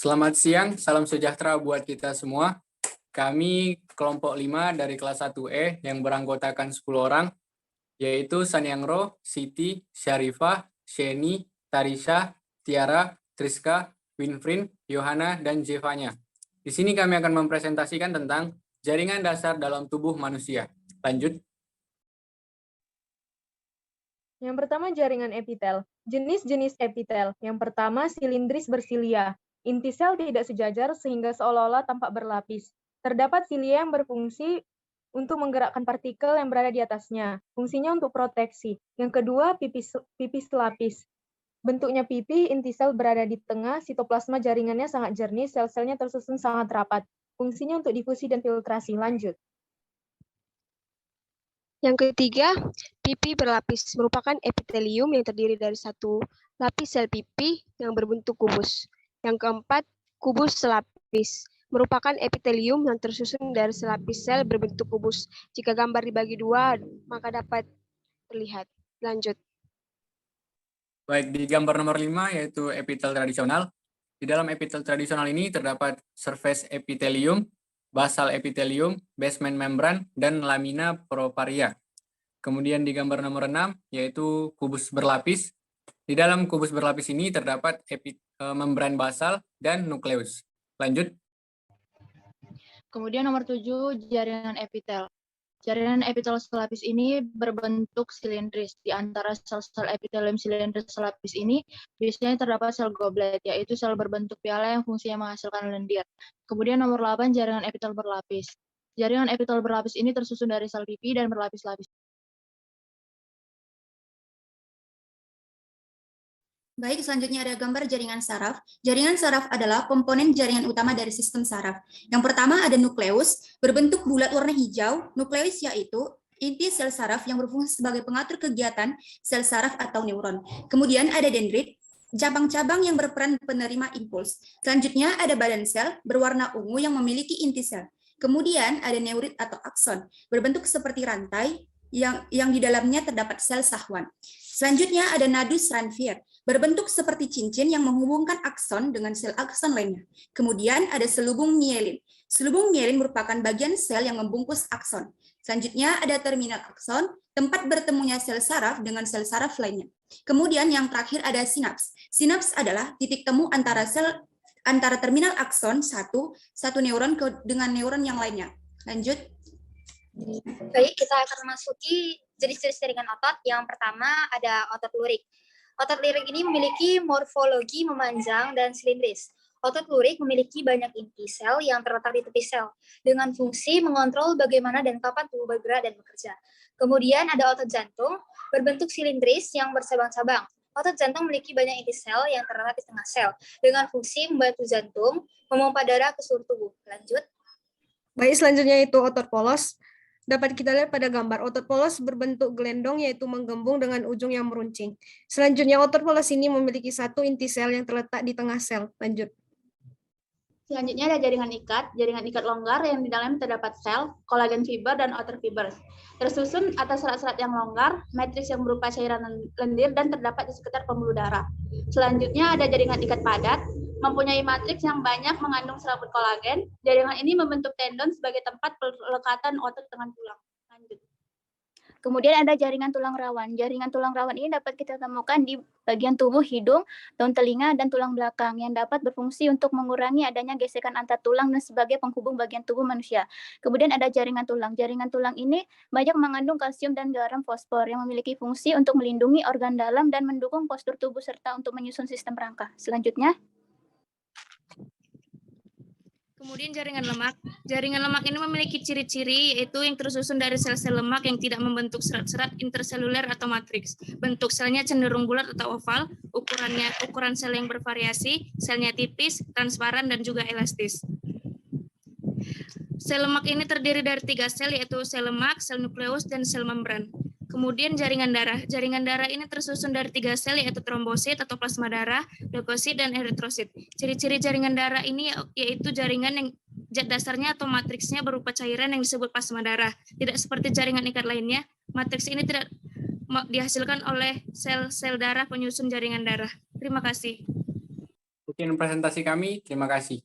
Selamat siang, salam sejahtera buat kita semua. Kami kelompok 5 dari kelas 1E yang beranggotakan 10 orang, yaitu Saniangro, Siti, Syarifah, Sheni, Tarisha, Tiara, Triska, Winfrin, Yohana, dan Jevanya. Di sini kami akan mempresentasikan tentang jaringan dasar dalam tubuh manusia. Lanjut. Yang pertama jaringan epitel. Jenis-jenis epitel. Yang pertama silindris bersilia. Inti sel tidak sejajar sehingga seolah-olah tampak berlapis. Terdapat silia yang berfungsi untuk menggerakkan partikel yang berada di atasnya. Fungsinya untuk proteksi. Yang kedua pipis lapis. Bentuknya pipi, inti sel berada di tengah, sitoplasma jaringannya sangat jernih, sel-selnya tersusun sangat rapat. Fungsinya untuk difusi dan filtrasi. Lanjut. Yang ketiga, pipi berlapis merupakan epitelium yang terdiri dari satu lapis sel pipi yang berbentuk kubus. Yang keempat, kubus selapis merupakan epitelium yang tersusun dari selapis sel berbentuk kubus. Jika gambar dibagi dua, maka dapat terlihat. Lanjut. Baik, di gambar nomor 5 yaitu epitel tradisional. Di dalam epitel tradisional ini terdapat surface epithelium, basal epithelium, basement membran, dan lamina propria. Kemudian di gambar nomor 6 yaitu kubus berlapis. Di dalam kubus berlapis ini terdapat membran basal dan nukleus. Lanjut. Kemudian nomor 7 jaringan epitel. Jaringan epitel selapis ini berbentuk silindris. Di antara sel-sel epitelium silindris selapis ini biasanya terdapat sel goblet, yaitu sel berbentuk piala yang fungsinya menghasilkan lendir. Kemudian nomor 8 jaringan epitel berlapis. Jaringan epitel berlapis ini tersusun dari sel pipi dan berlapis-lapis. Baik, selanjutnya ada gambar jaringan saraf. Jaringan saraf adalah komponen jaringan utama dari sistem saraf. Yang pertama ada nukleus, berbentuk bulat warna hijau. Nukleus yaitu inti sel saraf yang berfungsi sebagai pengatur kegiatan sel saraf atau neuron. Kemudian ada dendrit, cabang-cabang yang berperan penerima impuls. Selanjutnya ada badan sel berwarna ungu yang memiliki inti sel. Kemudian ada neurit atau akson, berbentuk seperti rantai yang di dalamnya terdapat sel sahwan. Selanjutnya ada nadus Ranvier, berbentuk seperti cincin yang menghubungkan akson dengan sel akson lainnya. Kemudian ada selubung mielin. Selubung mielin merupakan bagian sel yang membungkus akson. Selanjutnya ada terminal akson, tempat bertemunya sel saraf dengan sel saraf lainnya. Kemudian yang terakhir ada sinaps. Sinaps adalah titik temu antara terminal akson satu neuron dengan neuron yang lainnya. Lanjut. Baik, kita akan memasuki jenis-jenis jaringan otot. Yang pertama ada otot lurik. Otot lurik ini memiliki morfologi memanjang dan silindris. Otot lurik memiliki banyak inti sel yang terletak di tepi sel, dengan fungsi mengontrol bagaimana dan kapan tubuh bergerak dan bekerja. Kemudian ada otot jantung, berbentuk silindris yang bersabang-sabang. Otot jantung memiliki banyak inti sel yang terletak di tengah sel, dengan fungsi membantu jantung memompa darah ke seluruh tubuh. Lanjut. Baik, selanjutnya itu otot polos. Dapat kita lihat pada gambar, otot polos berbentuk gelendong yaitu menggembung dengan ujung yang meruncing. Selanjutnya, otot polos ini memiliki satu inti sel yang terletak di tengah sel. Lanjut. Selanjutnya ada jaringan ikat longgar yang di dalamnya terdapat sel, kolagen fiber, dan outer fibers. Tersusun atas serat-serat yang longgar, matriks yang berupa cairan lendir, dan terdapat di sekitar pembuluh darah. Selanjutnya ada jaringan ikat padat, mempunyai matriks yang banyak mengandung serabut kolagen. Jaringan ini membentuk tendon sebagai tempat pelekatan otot dengan tulang. Lanjut. Kemudian ada jaringan tulang rawan. Jaringan tulang rawan ini dapat kita temukan di bagian tubuh hidung, daun telinga, dan tulang belakang yang dapat berfungsi untuk mengurangi adanya gesekan antar tulang dan sebagai penghubung bagian tubuh manusia. Kemudian ada jaringan tulang. Jaringan tulang ini banyak mengandung kalsium dan garam fosfor yang memiliki fungsi untuk melindungi organ dalam dan mendukung postur tubuh serta untuk menyusun sistem rangka. Selanjutnya. Kemudian jaringan lemak. Jaringan lemak ini memiliki ciri-ciri yaitu yang tersusun dari sel-sel lemak yang tidak membentuk serat-serat interseluler atau matriks. Bentuk selnya cenderung bulat atau oval, ukuran sel yang bervariasi, selnya tipis, transparan, dan juga elastis. Sel lemak ini terdiri dari 3 sel yaitu sel lemak, sel nukleus, dan sel membran. Kemudian jaringan darah. Jaringan darah ini tersusun dari 3 sel yaitu trombosit atau plasma darah, leukosit, dan eritrosit. Ciri-ciri jaringan darah ini yaitu jaringan yang zat dasarnya atau matriksnya berupa cairan yang disebut plasma darah. Tidak seperti jaringan ikat lainnya, matriks ini tidak dihasilkan oleh sel-sel darah penyusun jaringan darah. Terima kasih. Sekian presentasi kami. Terima kasih.